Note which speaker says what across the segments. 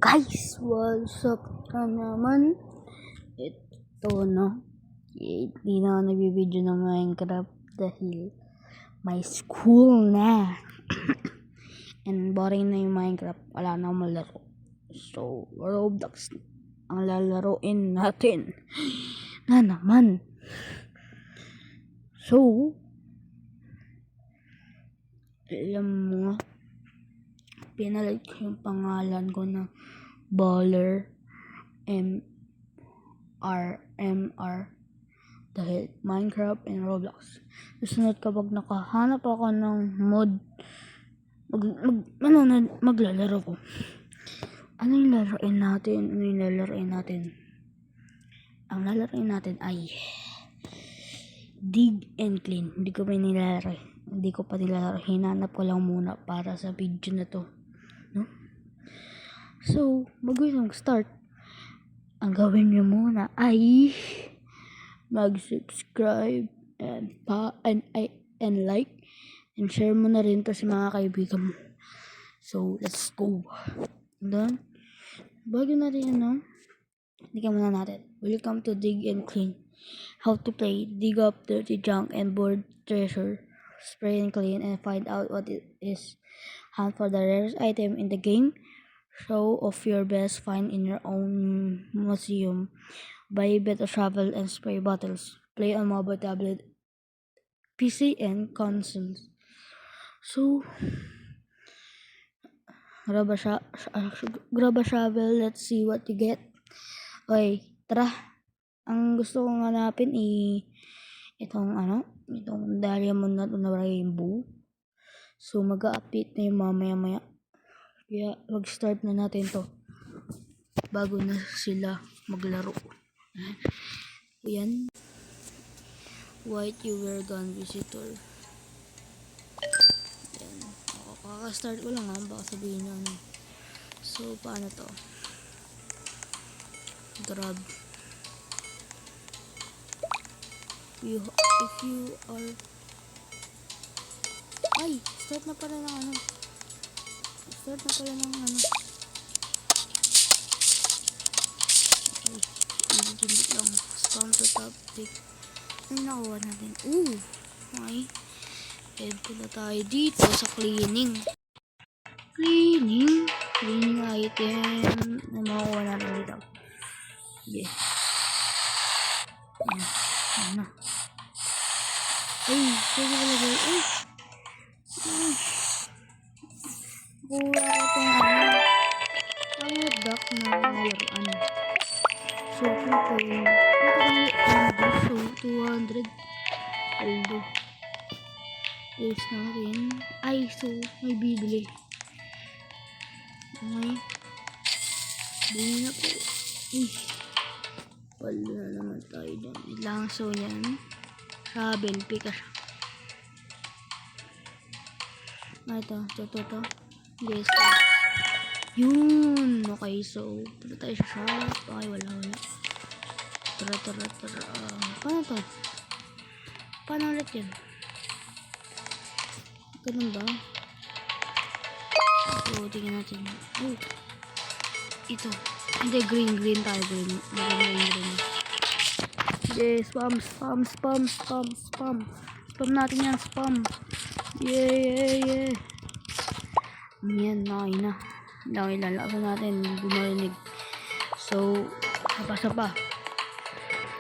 Speaker 1: Guys, what's up ka naman? Ito na. Hindi na ako nagbibideo ng Minecraft dahil may school na. And boring na yung Minecraft. Wala na akong malaro. So, Roblox ang lalaroin natin. Na naman. So, alam mo nga, pinalit ko yung pangalan ko na Baller MR dahil Minecraft and Roblox. Susunod kapag nakahanap ako ng mod, maglalaro ko. Ano yung lalaroin natin? Ang lalaroin natin ay Dig and Clean. Hindi ko pa nilalaro. Hinanap ko lang muna para sa video na to. No? So, bago yung start, ang gawin nyo muna ay mag-subscribe and like and share mo na rin to sa mga kaibigan mo. So, let's go. Then, bago natin hindi muna natin. Welcome to Dig and Clean. How to play, dig up dirty junk and board treasure, spray and clean and find out what it is. Hunt for the rarest item in the game. Show off your best find in your own museum. Buy better travel and spray bottles. Play on mobile, tablet, PC, and consoles. So, grab a shovel. Let's see what you get. Okay, tara. Ang gusto kong hanapin itong diamond na rainbow. So, mag-a-update na yung mamaya-maya. Kaya, mag-start na natin to bago na sila maglaro. Ayan. White you were gone visitor. Ayan. Kaka-start ko lang baka sabihin na So, paano to? Grab. If you are... Ay! Start na pala ng Okay, hindi lang. Spawn to top pick. Ano nakuha natin? Okay. Head pala tayo dito sa cleaning. Cleaning item. Ano makuha natin dito? Yeah. Ano? Pwede pala ba? Kuha ko itong duck na laruan. So, ito 200 although is natin. So, may bibili. Okay. Bili na po. Palo na naman tayo dyan. Ilang so yan. Shovel, pick siya. Ito. Yes. Yun. Okay, so tara tayo sa shop. Okay, wala. Tara. Paano to? Paano ulit yan? Ganun ba? So, tingnan natin. Ito. Hindi, green tayo. Green. Yes, spam. Spam natin yan, spam. Yeah. Yan, okay na. Lalaban natin, bumarinig. So, sapa.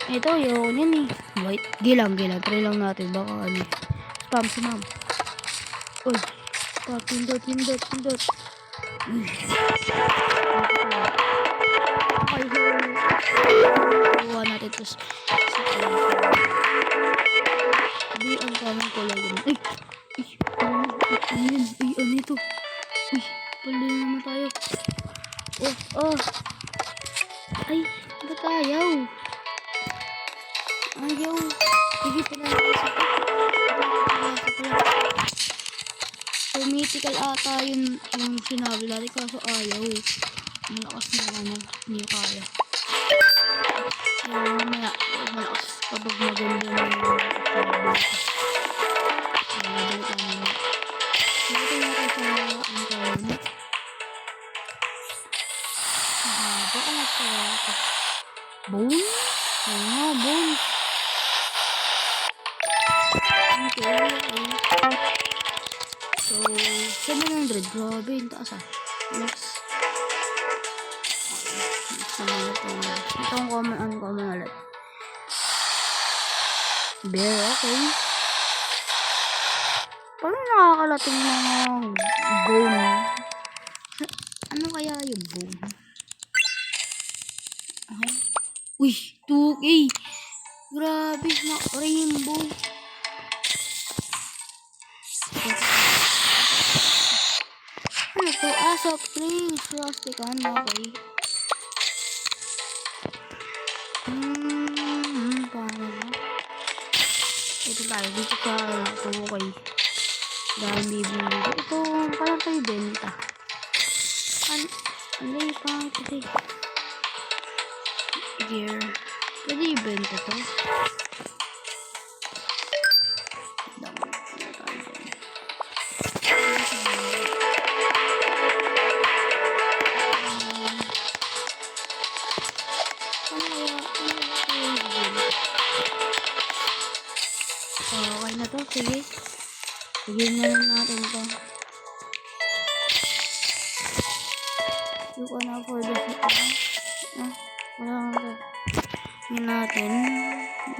Speaker 1: Ito, yun yan White. Gilang. Try lang natin. Baka Spam. Uy. Pindot. Okay, so, kuha natin ito sa ang kamang kulay yun. Ano ito? Pala naman tayo. Ba't ayaw? Sige, pala so, mythical ata yung sinabi natin kaso ayaw. Malakas na hindi kaya. Malakas kapag maganda na yung Baka magkaya ako. Bone? Oo nga, bone. Okay, okay. So, 700. Grabe, yung taas ah. Next. Itong common, uncommon ulit. Bear, okay. Paano nakakalating mga bone? Ano kaya yung bone? Okay. Uy, 2K. Grabe, na rainbow. Ano to? Soft drinks. Rustic, okay. Paano ba? Ito tayo, dito sa ito, okay. Dahil bibili. Ito, parang tayo benta. Ano yung pang kasi? Gear. Pwede ibenta to. Okay na to, sige. Sige na lang natin to. You can afford this. Wala nga to. Yun natin.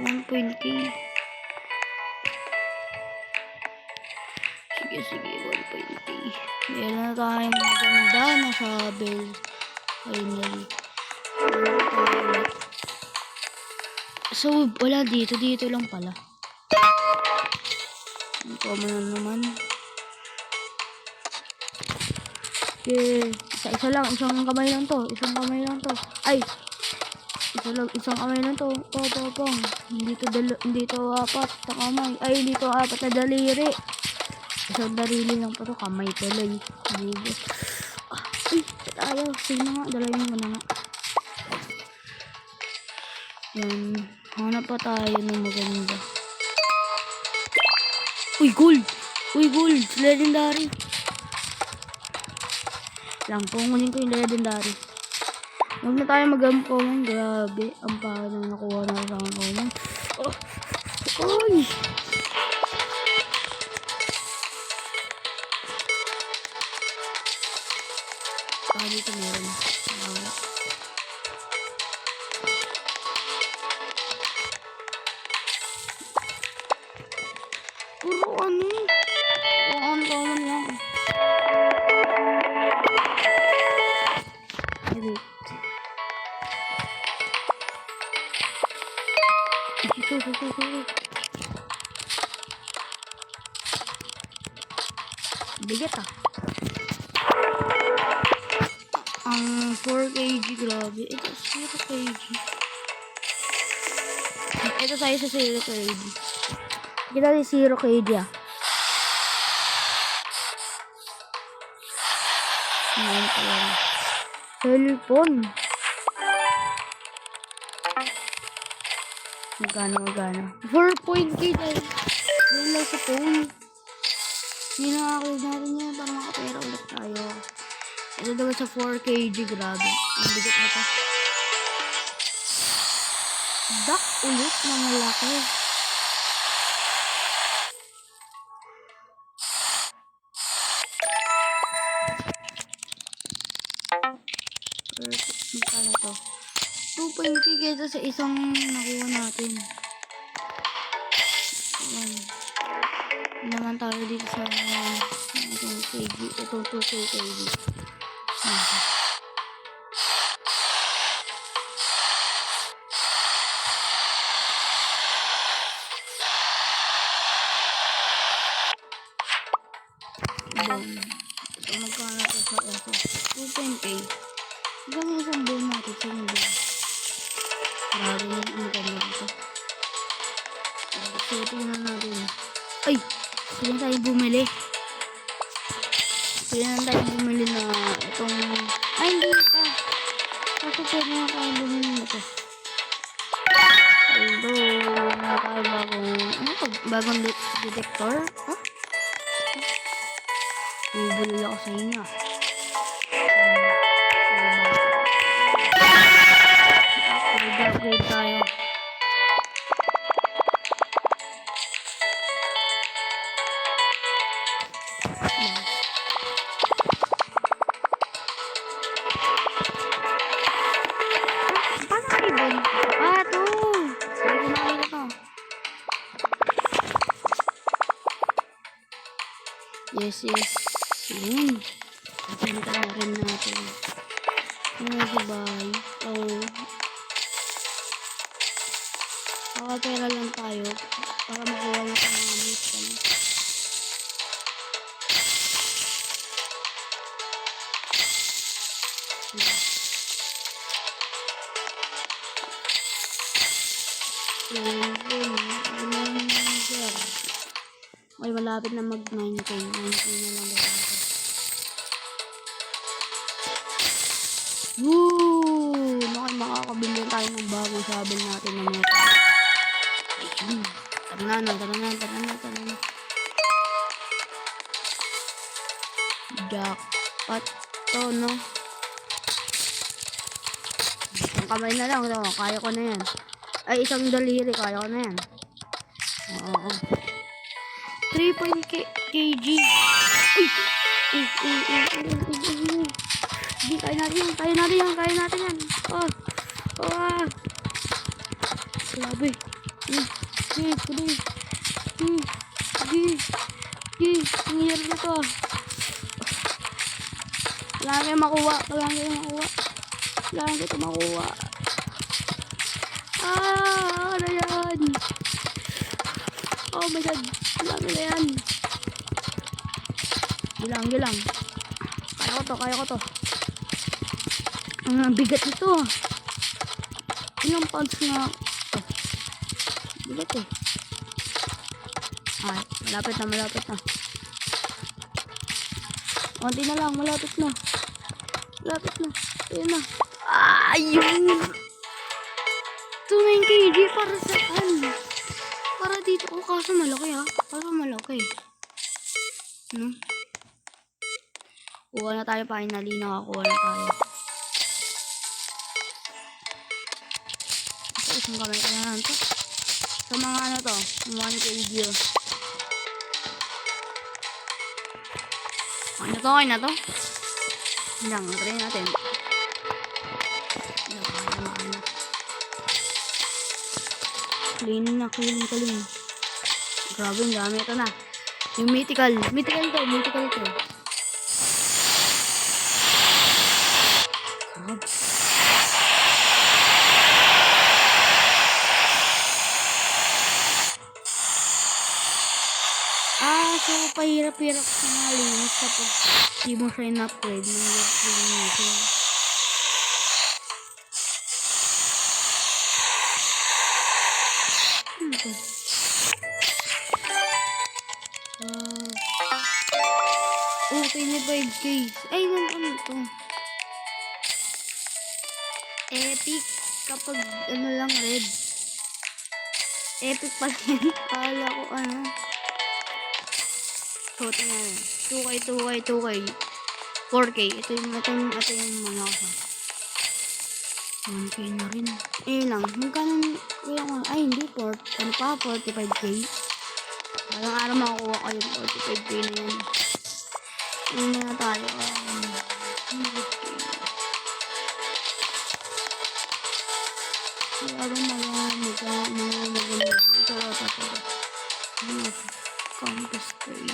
Speaker 1: 1.k. Sige, 1.k. Meron na tayong maganda na shovel. Finally. So, wala dito. Dito lang pala. Ito mo na naman. Okay. Isa lang. Isang kamay lang to. Ay! Isang kamay lang to. Pong. Hindi to apat sa kamay. Ay, dito apat na daliri. Isang darili lang pa to. Kamay tuloy. Ay, ayaw. Sige nga. Dalawin mo na nga. Yan. Hanap pa tayo ng maganda. Uy, gold! Legendary! Lang, pungunin ko yung legendary. Huwag na tayo mag-uncommon. Grabe. Ang pangit na nakuha na sa uncommon. Uy! Dito meron. Puro ano? Uncommon lang. Bigat ah. Ang 4kg, grabe. Ito 0kg. Ito tayo sa 0kg. Kita di 0kg ah. Ayan pa yan. Cellphone. Magkano? 4.k tayo. Dahil lang sa phone. Hindi nakakalive natin yan para makapera ulit tayo. Ito daw sa 4kg, grabe. Ang bigat na to. Duck ulit na malaki. Magkano to? 2.k kaya sa isang nakuha natin. Ayan. Naman tayo dito sa itong kg. Itong 2kg. Ito magkano to sa ito? 2.k. Hanggang isang buwan natin sa mundo. Grabe yung income na dito. So, tingnan natin. Ay! Pwede na tayo bumili. Na itong... Ay, hindi pa. Kasi pwede na tayo bumili na ito. Although, na tayo bagong detector. Huh? Bibili ako sa inyo. this is yun. Pinta na rin natin. Ano si Bay? Oh. Nakapera lang tayo para makuha na tayo ng mission. Ay, malapit na mag 9K. 9K na lang daw ako. Woo! Makakabili tayo ng bagong sabon natin na mga tara na. Jackpot to, no? Isang kamay na lang, no? Kaya ko na yan. Ay, isang daliri, kaya ko na yan. Oo. 3 kg. Di, kaya natin yan. Oh. Grabe. Ang hirap na to. Kailangan kayo makuha. Ano yan? Oh my god. Kailangan na yan. Gilang. Kaya ko to. Ang bigat nito. Ilang pounds nga. Bigat eh. Ay, malapit na. Konti na lang, malapit na. Ayun na. Ayun! 2 kg para saan? Para dito. Oh, kaso malaki ha. No? Kuha na tayo, finally. Nakakuha na tayo. Isang kamay ka na lang to. Sa mga ano to, 1 kg. Okay na to. Lang, try natin. Clean. Grabe, ang dami ito na. Yung mythical to. So pahirap-hirap na linis kapag di mo siya in-upgrade ng linisin. Okay na 5K. Ay, ano to? Epic kapag ano lang red. Epic pala yan. Kala ko ano. So, tingnan. 2K. 4K. Ito yung mga ko. 1K na rin. Lang. Magkano ay, hindi. Ano pa? 45K. Walang araw makukuha ko yung 45K na yan. Ano na tayo? 100K. Compass tray.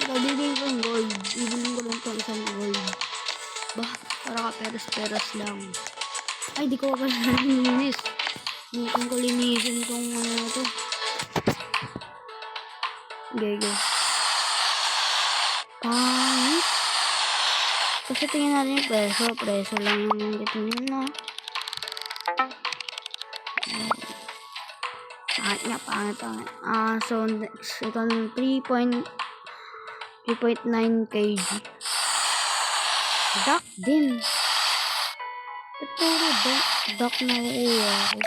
Speaker 1: Bibiling ko yung gold. Bibiling ko lang ito isang gold. Para ka peras lang. Ay, di ko pa nalinis. Hindi ko linisin itong ano ito. Gege. Pangit. Kasi tingnan natin yung preso. Preso lang yung tingnan na. Pangit. So next, ito ng 3.9 kg. Duck din. Ito duck na uuwa ako.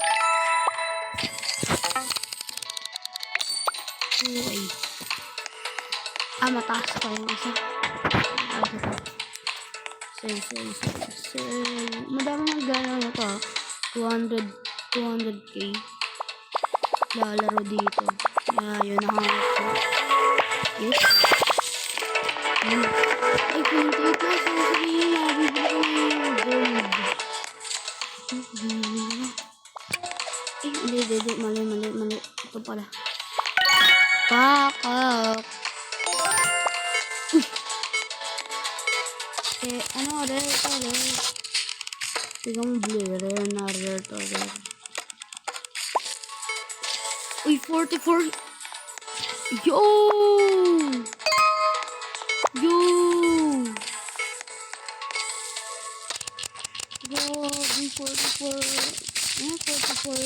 Speaker 1: Okay. Mataas pa yung isa. Madami mag-galaw na to. 200k. Lalaro dito. Yun nahanap ko. Yes. Ay, 28 na. Sabi niya, bibili ko na yung gold. Bibili na. Hindi. Mali. Tignan mo, blue. Rare na rare to. Rare. Uy, 44. Yo! Yo! Grabe, 44. Ano, 44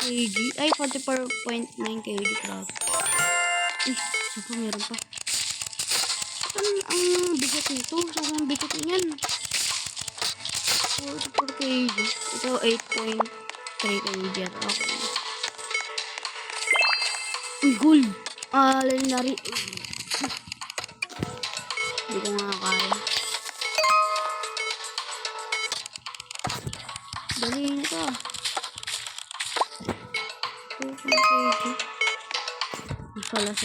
Speaker 1: kg? Ay, 44.9 kg. Grabe. Uy, saka meron pa. Saan ang bigat nito? Sobrang bigat niyan. 44 kg. Ito, 8.3 kg. Okay. Uy, gold. Legendary. Hindi ko nga kaya. Dali na ito. 2 kg.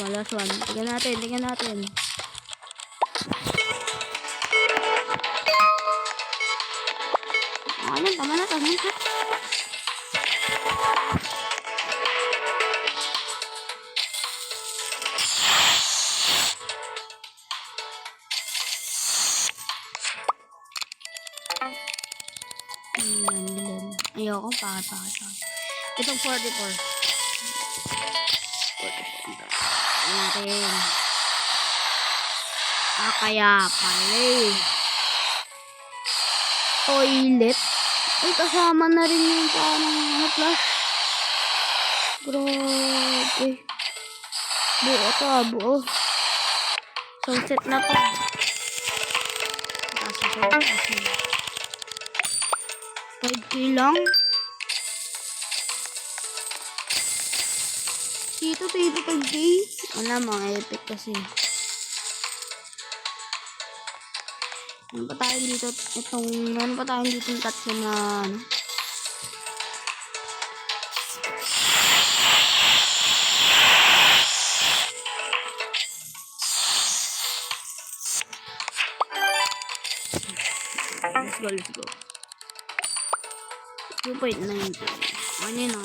Speaker 1: Last one. Tingnan natin. Ano, tama na. Ayoko, pakit. Itong 44. 44. Natin. Kaya pala eh. Toilet. Ay, kasama na rin yung parang plus. Grabe. Buo. Sunset na to. Kasi 5K lang. Dito 5K. Wala, mga epic kasi. Meron pa tayo dito yung tatlo na ano. Let's go. 2.9. Ano yun ang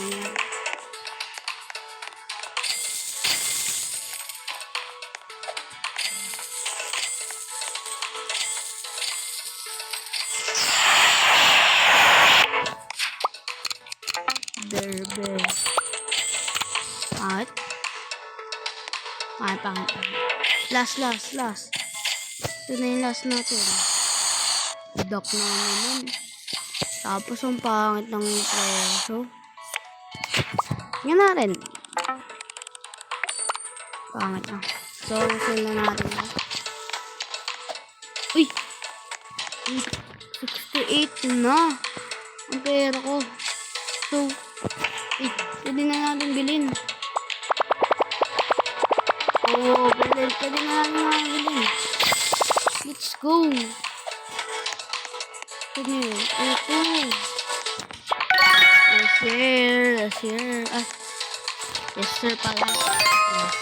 Speaker 1: Bear. Pangit. Last. Ito na yung last natin. Dock na naman. Tapos ang pangit ng preso. Yan na rin. Pangit na. So, sell na natin. Uy! 68 na. Ang pera ko. So, pwede na natin bilhin. Pwede na natin bilhin. Let's go. Ito. Yes, sir pala. Yes.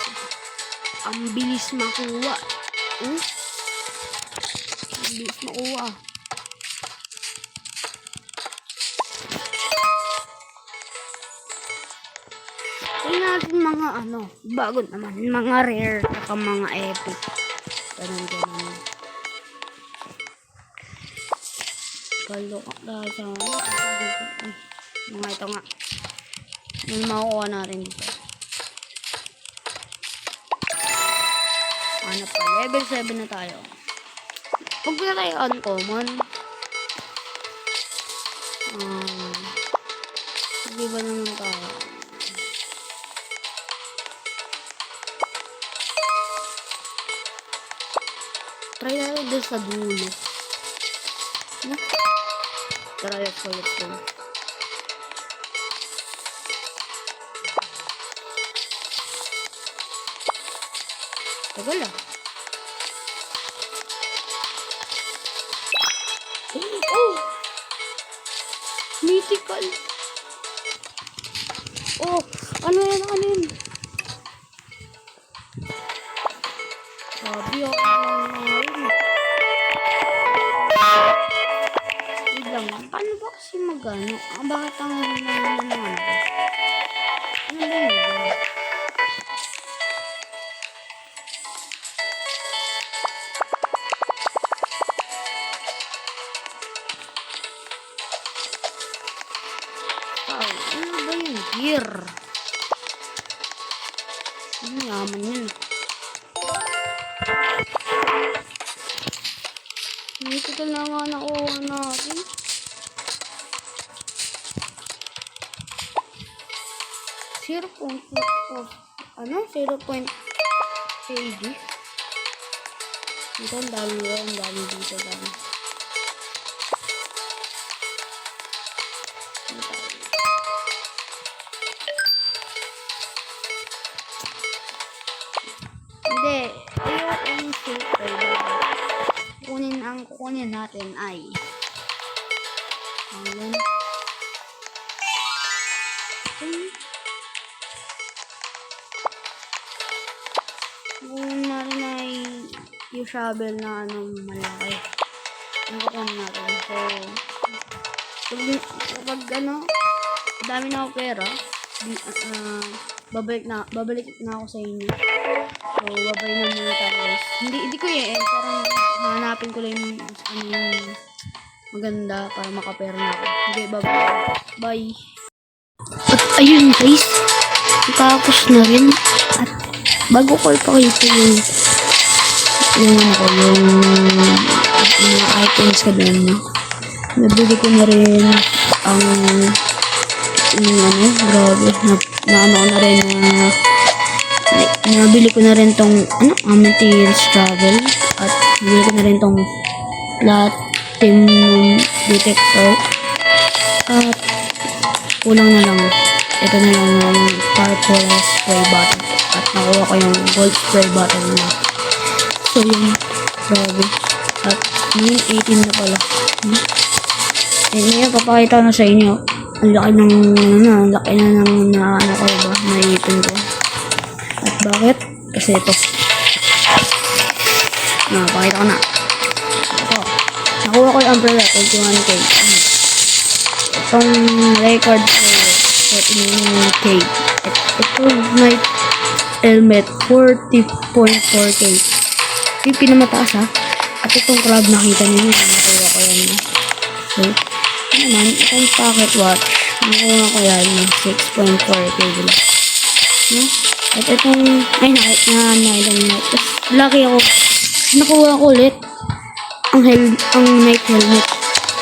Speaker 1: Ang bilis makuha. Ang bilis makuha. Tingnan natin mga bago naman. Mga rare, saka mga epic. Ganun. Kalok dahil sa mga ito nga. Yung makukuha natin dito. Ano pa? Level 7 na tayo. Huwag na tayo uncommon. Hindi ba naman tayo? Try natin doon sa dulo. Try at collection. Tagal ah. Oh! Mythical. Oh! Ano yun? Sabi ako wait lang. Paano ba kasi magano? Bakit ang naman ako? Ano ba yun? gear. Yaman yun. Ito na nga nakuha natin. 0.4 ano? 0.kg. Ito ang dami dito. Dami. Hindi. Ayun yung shaper. Ang kukunin natin ay kukunin natin ay yung shovel na malaki. Ang kukunin natin. So, kapag dami na ako pera, babalik na ako sa inyo. So, babay na muna tayo guys. Hindi ko parang hanapin ko lang yung maganda para makapera na ako. Okay, bye. At ayun guys, tapos na rin. At bago ko ipakita yung items ka doon, no? Nabili ko na rin ang grabe, nabili ko na rin tong materials travel at nabili ko na rin tong platinum detector at kulang na lang ito na lang yung purple spray bottle at nakuha ko yung gold spray bottle na. So yun, grabe, at 18 na pala. Ngayon papakita ko na sa inyo ang laki ng naipin ko. At bakit? Kasi ito. Pakita ko na. Ito. Nakuha ko yung umbrella, 21k. Itong record ko, 14k. Ito night helmet, 40.4k. Yung pinamataas ha. At itong crab nakita niyo, nakuha ko yan. So, itong pocket watch, nakuha ko yan, 6.4k dila. At itong, tapos laki ako, nakuha ko ulit ang night helmet.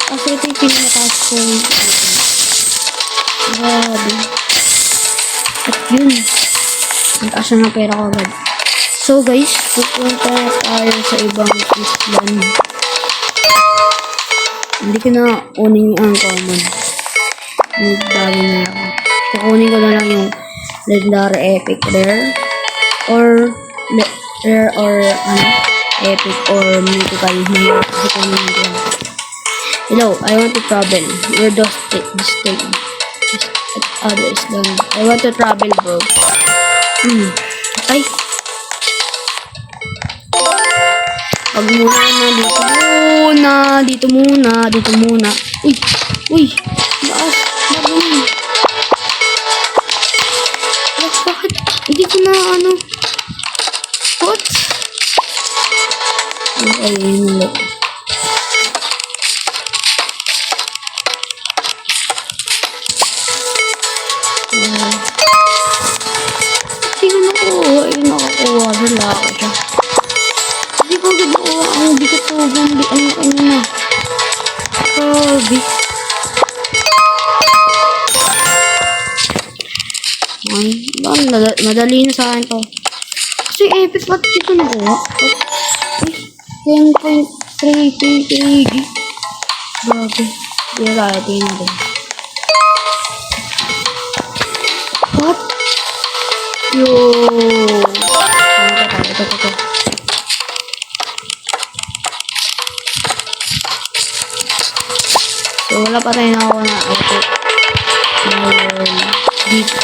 Speaker 1: Kasi ito yung pinamataas kong grabe. At yun, mataas na pera ko agad. So guys, pupunta tayo sa ibang island. Hindi ko na kunin yung uncommon. Nagbago na lang. Kukunin ko na lang yung legendary epic rare or epic or mythical. Hello, I want to travel. Where does this take me? Other island. I want to travel, bro. Ay. Pag dito muna. Uy, baas, bakit? Hindi ko na what? Okay, yun ulit. Hindi ko nakuha, nakakuha, lalaki siya. Hindi ko agad nakuha, hindi ko ito, na. Grabe. Madali na sa akin to. Kasi epic, ba't dito nakuha? 10.3 kg. Grabe. Hindi na tayo, tingin natin. What? Yo. Ito. So, wala pa tayo nakuha na auto.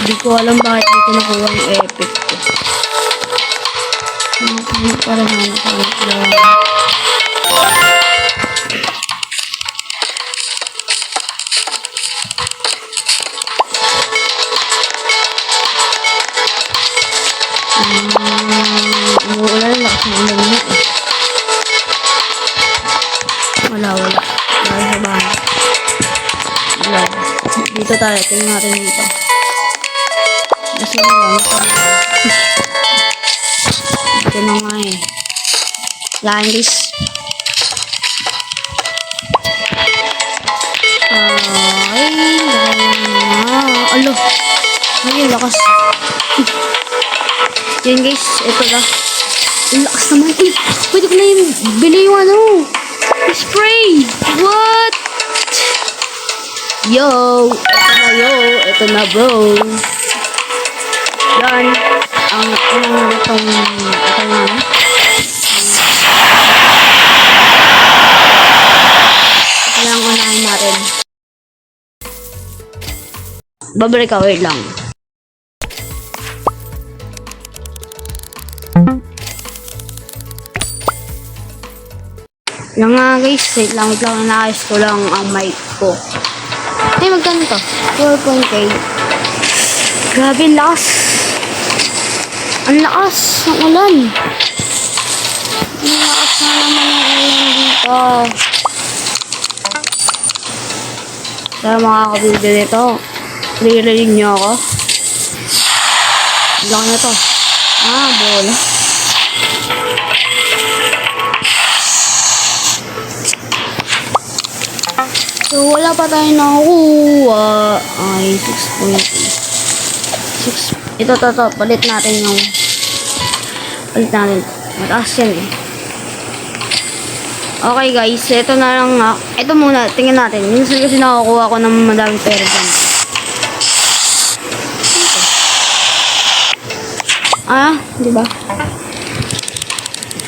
Speaker 1: Di ko alam bakit di ko nakuha yung epic ko. Parang hanap lang. Wala na lakas ng ulan na eh. Wala sa bahay. Wala. Dito tayo, tingnan natin dito. Ito na nga eh. Yan guys. Ay, alo. Ay, lakas. Yan guys, ito na. Ang lakas naman. Uy, pwede ko na yung bili yung ano. Spray. What? Yo, ito na bro. Yan. Ito na. Yan, unahin natin. Babalik ka, wait lang. Yan nga guys, wait lang, naayos ko lang ang mic ko. Ay, magkano to? 4.k. Grabe, lakas. Ang lakas ng ulan. Ang lakas na naman ng ulan dito. Kaya makakabili dito. Nililin niyo ako. Lang na to. Bola. So, wala pa tayo nakukuha. Ay, 6. Ito. Palit natin yung... Mataas yan eh. Okay guys, ito na lang nga. Ito muna, tingnan natin. Minsan kasi nakakuha ko ng madaming pera dyan. Diba?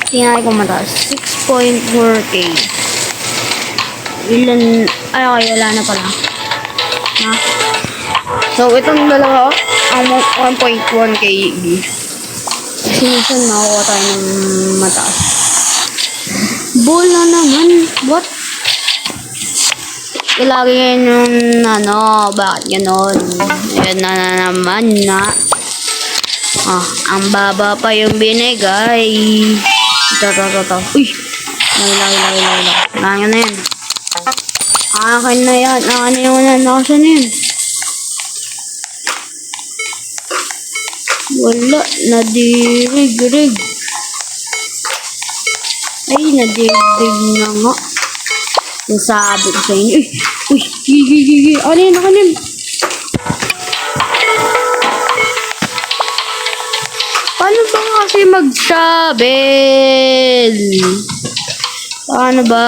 Speaker 1: Tingnan natin kung mataas. 6.4k. Ilan, okay, wala na pala. So, itong dalawa, ang 1.1k. Kasi minsan makakuha tayo ng mataas. Ball na naman. What? Lagi yan yung, bakit ganon? Yan na naman na. Ang baba pa yung binigay. Ito. Uy! Lagi. Lagi na yan. Akin na yan. Akin na yan. Nakasan na yan. Wala. Nadirig. Ay, nadirig na nga. Nasabi ko sa inyo. Uy! Gigi. Ano yan? Paano ba kasi mag-shovel? Paano ba?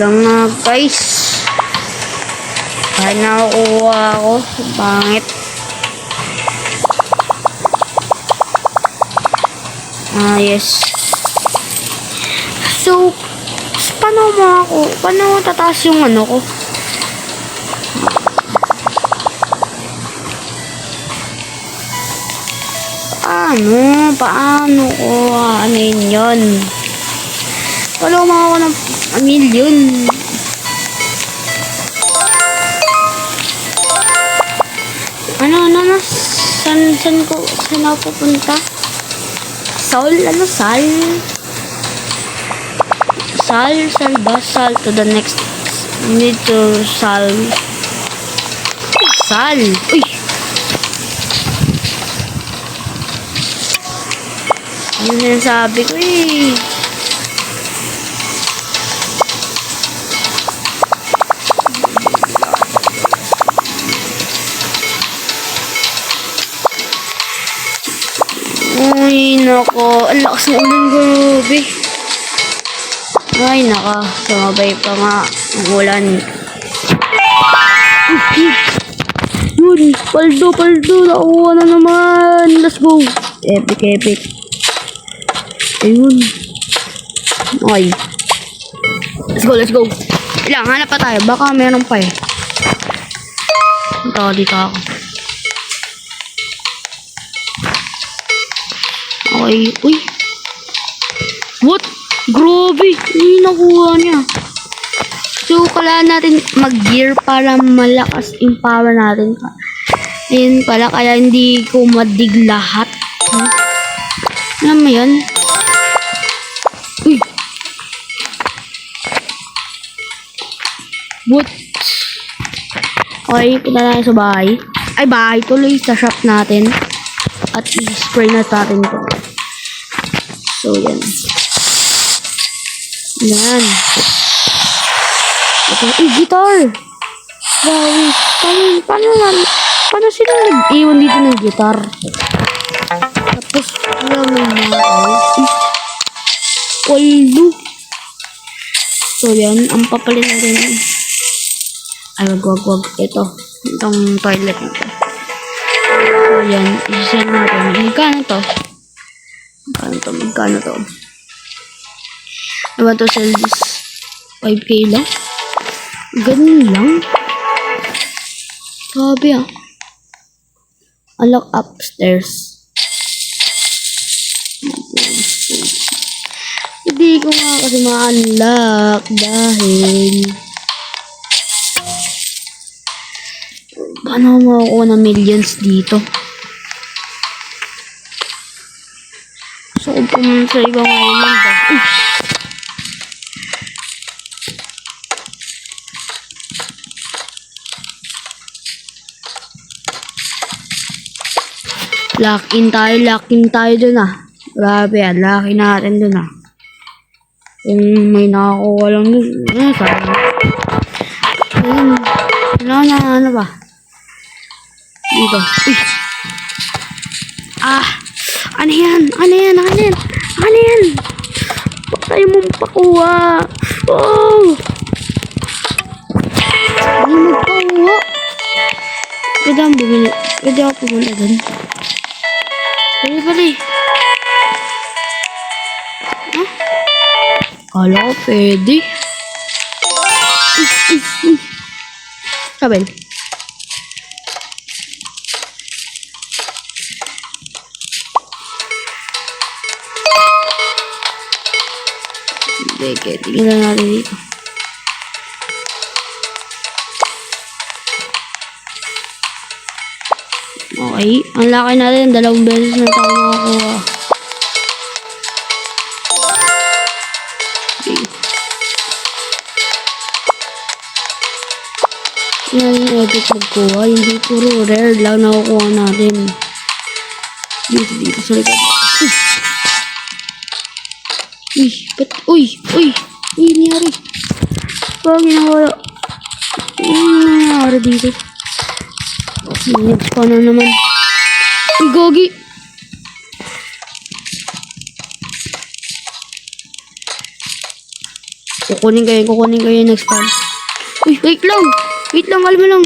Speaker 1: Lang na guys. Kahit nakukuha ako. Pangit. Yes. So, paano tataas yung ano ko? Paano ko anin yun? Wala ako ng million. Saan ako pupunta? Sal ba? Sal to the next. Need to sal. Uy! Ano sinasabi ko eh? Ay, nako. Ang lakas ng ulan, grabe. Ay, naka. Sumabay pa nga ang ulan. Yun, paldo. Nakuha na naman. Let's go. Epic. Ayun. Okay. Let's go. Ilang, hanap pa tayo. Baka meron pa eh. Dito ako. Okay. Uy. What? Grabe. Hindi nakuha niya. So, kailangan natin mag-gear para malakas yung power natin. Ayun pala. Kaya hindi ko madig lahat. Alam mo yan? Uy! What? Okay, punta na sa bahay. Ay, bahay tuloy sa shop natin. At i-spray na natin ito. So, yan. Yan. Ito, guitar! Wow, paano sila nag-iwan dito ng guitar? Tapos, wala may mga Waldo. So, yan. Ang papalin natin. Ay, wag. Ito. Itong toilet nito. So, yan. Isa-set natin. Magkano to? Magkano to? I want to sell this 5K lang. Ganun lang. Sabi unlock upstairs. Hindi ko nga kasi ma-unlock dahil paano makukuha ng millions dito? So, kung pumunta sa ibang island ba? Lock in tayo dun ah. Grabe ah, lock in natin dun ah. Kung may nakakuha lang dun, sana. Ayun, ano ba? Dito. Uy! Ah! Ano yan? Huwag tayo mong pakuha. Oh! Hindi magpakuha. Pwede ako pumunta dun. Pwede. Huh? Kala ko pwede. Sabel. Sige, tingnan natin dito. Okay, ang laki natin, 2 beses na tayo nakakuha. Okay. Yan yung epic magkuha, hindi puro rare lang nakukuha natin. Dito, sa likod. Uy, nangyari. Bakit ginawala? Nangyari dito. Next pa na naman. Uy, gogi! Kukunin kayo next time. Uy, wait lang, kalma lang.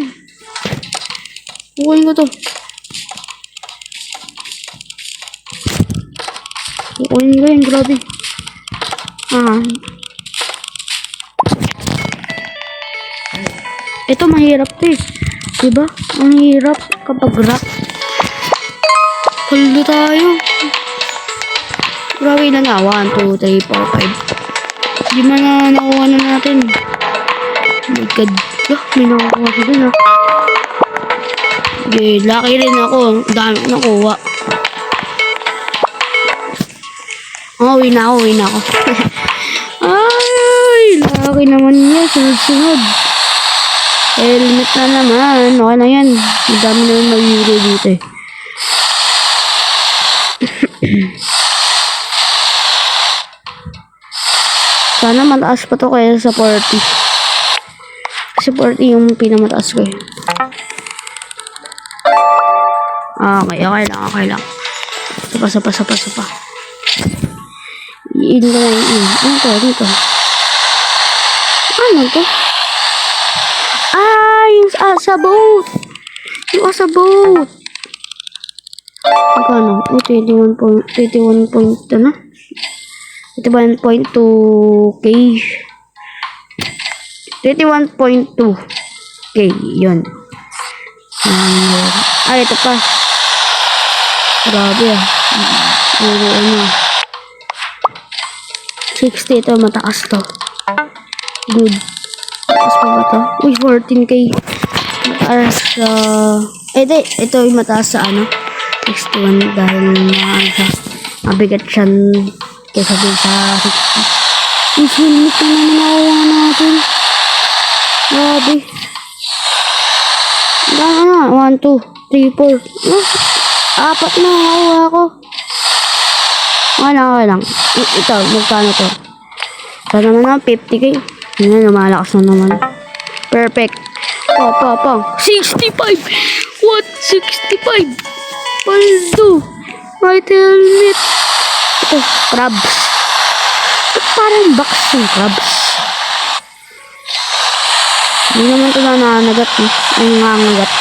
Speaker 1: Kukunin ko to. Kukunin ko yan, grabe. Ito mahirap to eh. Diba? Ang hirap kapag rock. Kuldo tayo. Grabe na nga. 1, 2, 3, 4, 5. Di man na nakuha na natin. Oh my god. May nakuha ko dun ah. Okay, lucky rin ako. Dami ko nakuha. Uwi na ako. Ay, lucky naman niya. Sunod-sunod. Helmet na naman. Okay na yan. Ang dami na yung mag-hero dito eh. Sana mataas pa to kaya sa 40. Kasi 40 yung pinamataas ko eh. Okay lang. Sapa. I-in ko na yung Ano to? Dito. Ano to? Yung asabot. Magkano? 21.2K. 21.2K. Yun. Ito pa. Grabe ah. 60 ito. Mataas to. Good. Mataas pa ba to? Uy, 14K. Mataas sa... ito yung mataas sa 61 dahil Mabigat siya kaysa dun sa 60. Yung helmet na naman nakuha natin. Grabe. Gano'n na? 1, 2, 3, 4. Apat na nakuha ko. Okay lang. Ito, magkano to? Ito naman na, 50k. Yan, lumalakas na naman. Perfect. Pang. 65! What? 65! Paldo! White helmet! Ito, crabs. Ito parang box yung crabs. Hindi naman ito na nanagat. Ang nangagat.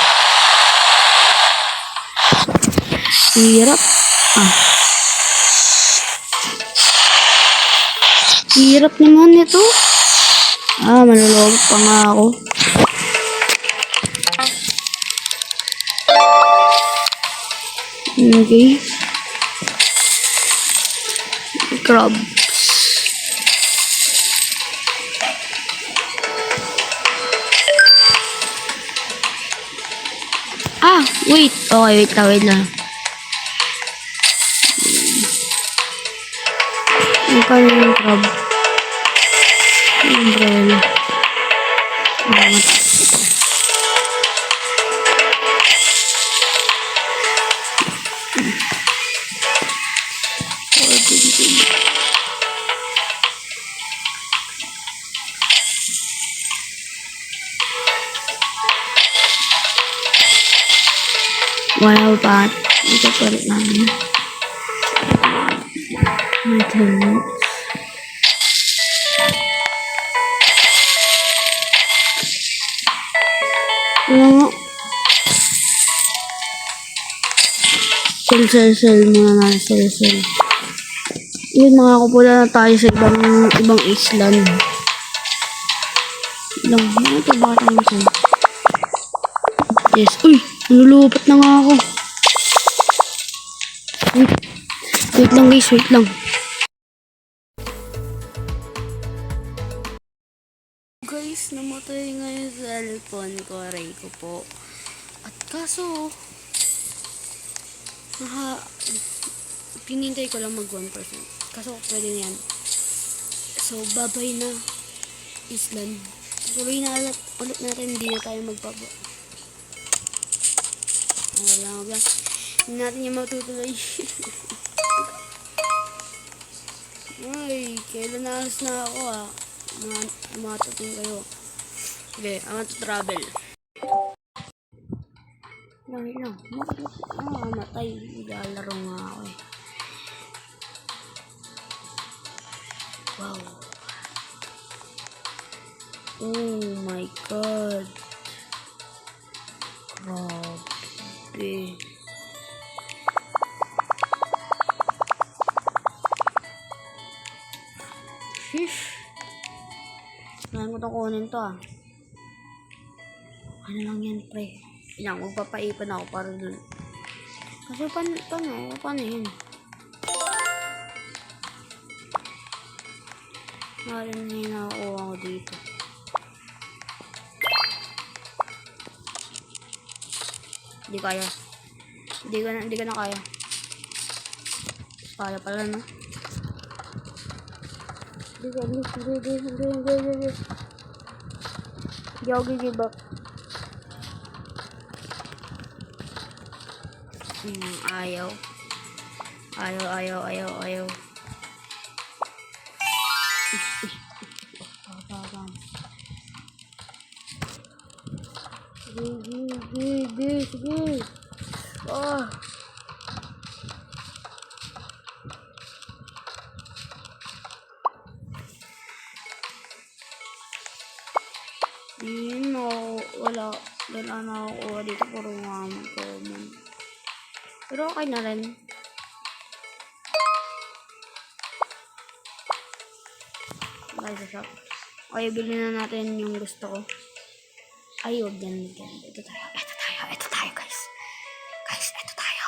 Speaker 1: Hirap. Hirap naman ito. Malulobot pa nga ako. Okay. Crabs. Wait. Okay, wait lang. Magkano yung crab? Umbrella. Wow, pat. Ito palit namin. Maintenance. Ano? Sell muna na. Sell. Yun, makakapula na tayo sa ibang island. Ano ito? Bakit ang sell? Yes. Uy! Nalulupat na nga ako. Wait lang guys, wait lang. Guys, namatay nga yung cellphone ko. Aray ko po. At kaso, pinintay ko lang mag 1%. Kaso, pwede na yan. So, babay na. Island. Tuloy na ulit natin. Hindi na tayo magpaba. Wala. Hindi natin yung matutuloy. Ay, kailan naalas na ako matating kayo. Okay, I want to travel. Wait lang. Matay. Lalaro nga ako eh. Wow. Oh my god. Grabe. Sheesh. Kailangan ko itong kunin to Ano lang yan, pre. Yan, magpapaipon ako para dun. Kasi paano yun? Maaaring na yung nakakuha ko dito. Hindi kaya. Hindi ko na kaya. Kaya pala, no? Hindi. Hindi ako give up. Ayaw. Sige. Wala na ako dito. Puro common. Pero okay na rin. Okay sa shop. Okay, bilhin na natin yung gusto ko. Ay, huwag yan. Ito tayo, guys. Guys, ito tayo.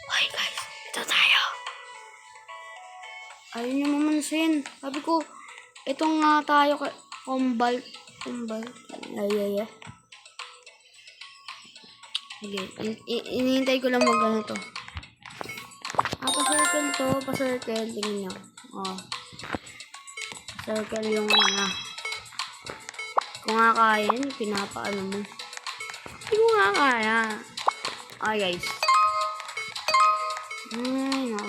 Speaker 1: Okay, guys. Ito tayo. Ayun yung mamansin. Sabi ko, itong nga tayo kumbal. Ay. Sige, inihintay ko lang mag-ano to. pa-circle to. Pa-circle. Tingin nyo. Oh. Circle yung ano. Kung nga kaya yun, pinapaano mo. Hindi ko nga kaya. Ay, guys. Ay, no.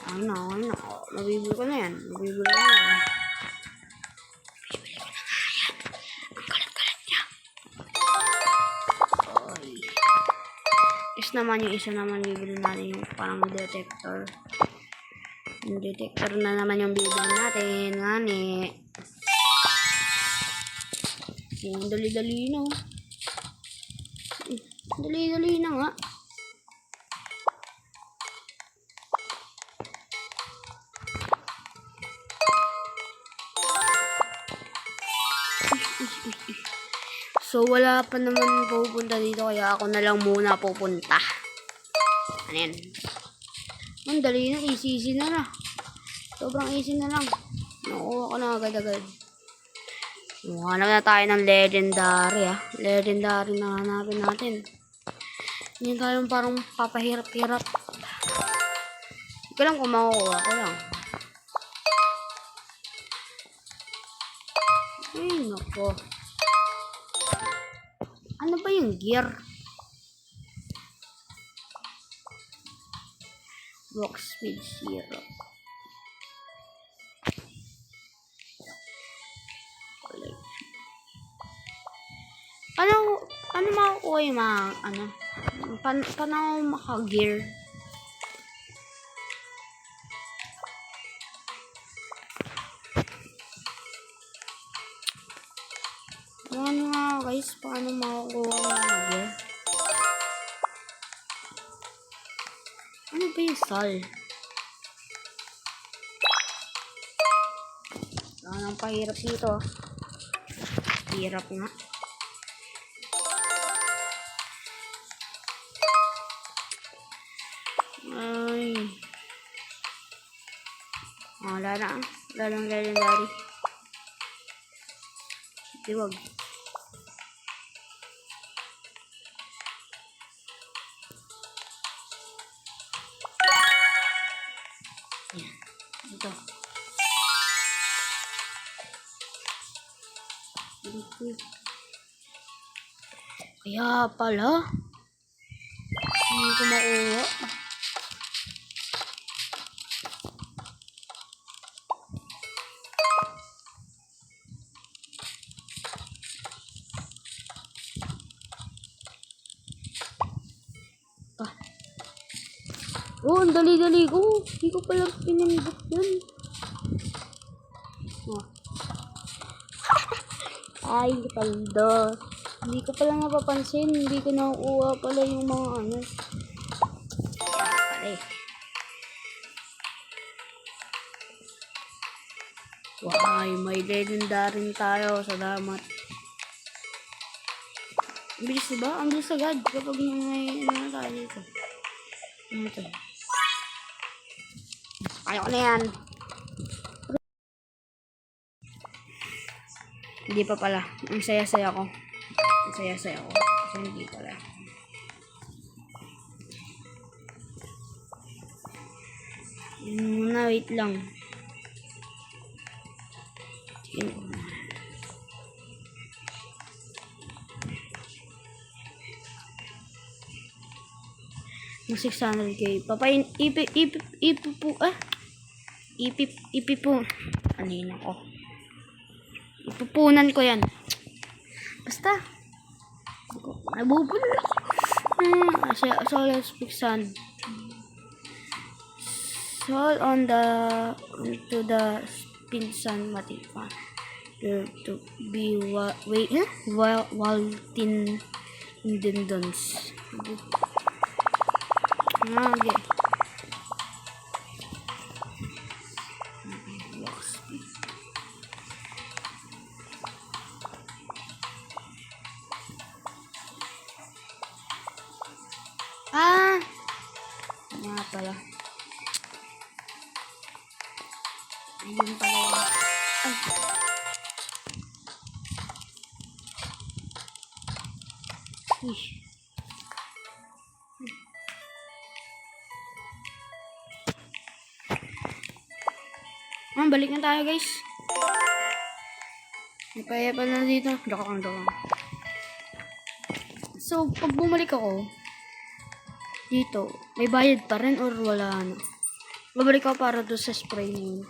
Speaker 1: Ay, no. Nabibili ko na yan. Nabibili ko na yan. Ang kalat-kalat niya. Ay. Is naman yung isa naman bibili natin yung parang detector. Yung detector na naman yung bibili natin. Ngani. Yung dali-dali na. Dali-dali na nga. So, wala pa naman pupunta dito, kaya ako na lang muna pupunta. Ano yan? Ang dali na, easy na na. Sobrang easy na lang. Nakuha ko na agad-agad. Hanap na tayo ng legendary, ah. Legendary na hanapin natin. Hindi tayo parang papahirap-hirap. Hindi ko lang kung makukuha ko lang. Ay, nako. Ano ba yung gear? Walk speed 0. Paano makukuha yung mga, ano? Paano maka-gear? Ano nga guys, paano makukuha yung mga gear? Ano ba yung sal? Ang pahirap dito. Hirap nga. Ay. Wala na. Wala lang legendary. Tiwag. Yan. Ito. Kaya pala. Hindi ko makuha. Oh, ang dali-dali ko. Hindi ko pala pinindot yun. Oh. Ay, paldo. Hindi ko pala napapansin. Hindi ko nakukuha pala yung mga ano. Pare. Why, may legendary tayo. Salamat. Ang bilis diba? Ang bilis agad kapag may ano tayo dito. Ano ito? Kaya ko na yan. Hindi pa pala. Ang saya-saya ko. Ang saya-saya ko. Kasi hindi pala. Yun muna, wait lang. Ng 600k. Papain, ipip po. Anina ko. Ipupunan ko yan. Basta. Nabubul. So let's pick sun. Sol on the to the spin sun matipa. To be Waltin Indendons. Okay. Nga pala. Ayun pala. Ay. Uy. Balik na tayo guys. May pa na dito. Joke lang. So, pag bumalik ako dito, may bayad pa rin or wala na? Babalik ako para doon sa spray na yun.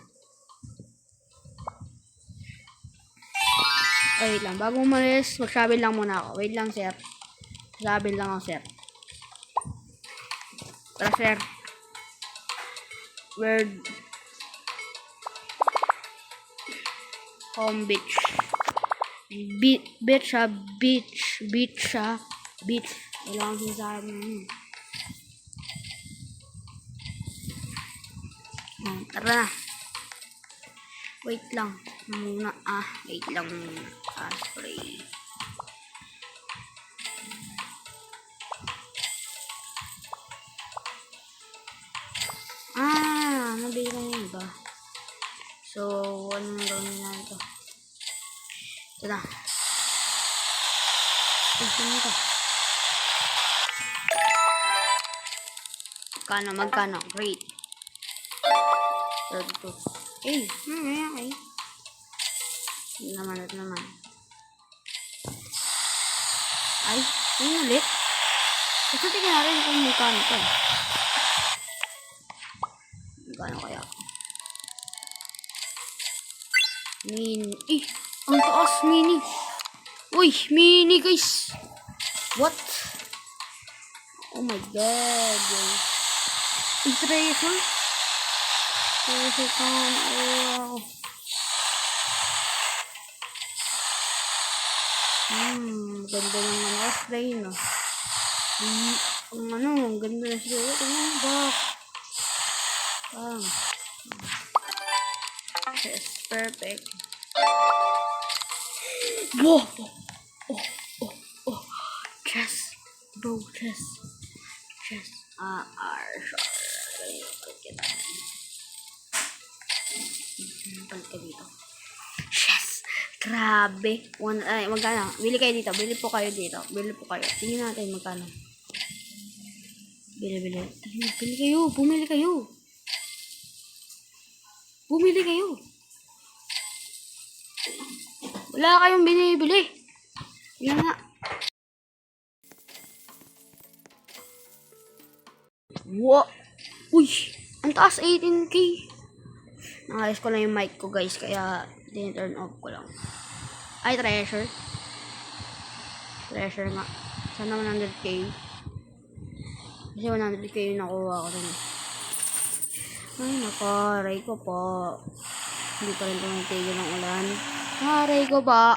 Speaker 1: Wait lang, bago umalis, magsabi lang muna ako. Wait lang, sir. Sabi lang ako, sir. Tara, sir. Word. Home beach. Beach siya. Beach. Wala akong sinasabi mo. Tara na. Wait lang muna. Wait lang muna. Spray. Nabili ko na yun ba? So, ano na gawin na ito? Ito na. Ito na ito. Magkano? Great. 32. Okay. Ito naman. Ay, yun ulit. Kasi tingnan natin kung magkano ito. Magkano kaya? Mini. Ang taas, mini. Uy, mini guys. What? Oh my god, guys. Treasure. Wow. Ganda ng spray, no? Ang ganda na spray. Tingnan ba? Yes, perfect. Whoa! Oh. Chest. Bro, chest. Balik ka dito. Yes! Grabe. Magkano? Bili kayo dito. Bili po kayo. Tingnan natin magkano. Bili kayo. Bumili kayo. Wala kayong binibili. Yan nga. Wow! Uy! Ang taas, 18K. Nakayos ko lang yung mic ko guys, kaya din-turn off ko lang. Ay, treasure nga. Sana 100K. Kasi 100K yung nakuha ko rin. Ay, nakaray ko po. Hindi pa rin tumitigil ng ulan. Nakaray ko ba?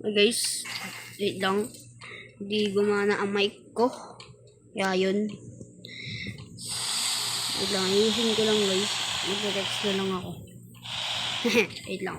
Speaker 1: Guys, wait lang. Hindi gumana ang mic ko. Kaya yun. Wait lang, ayusin ko lang guys. Mag-text na lang ako. Wait lang.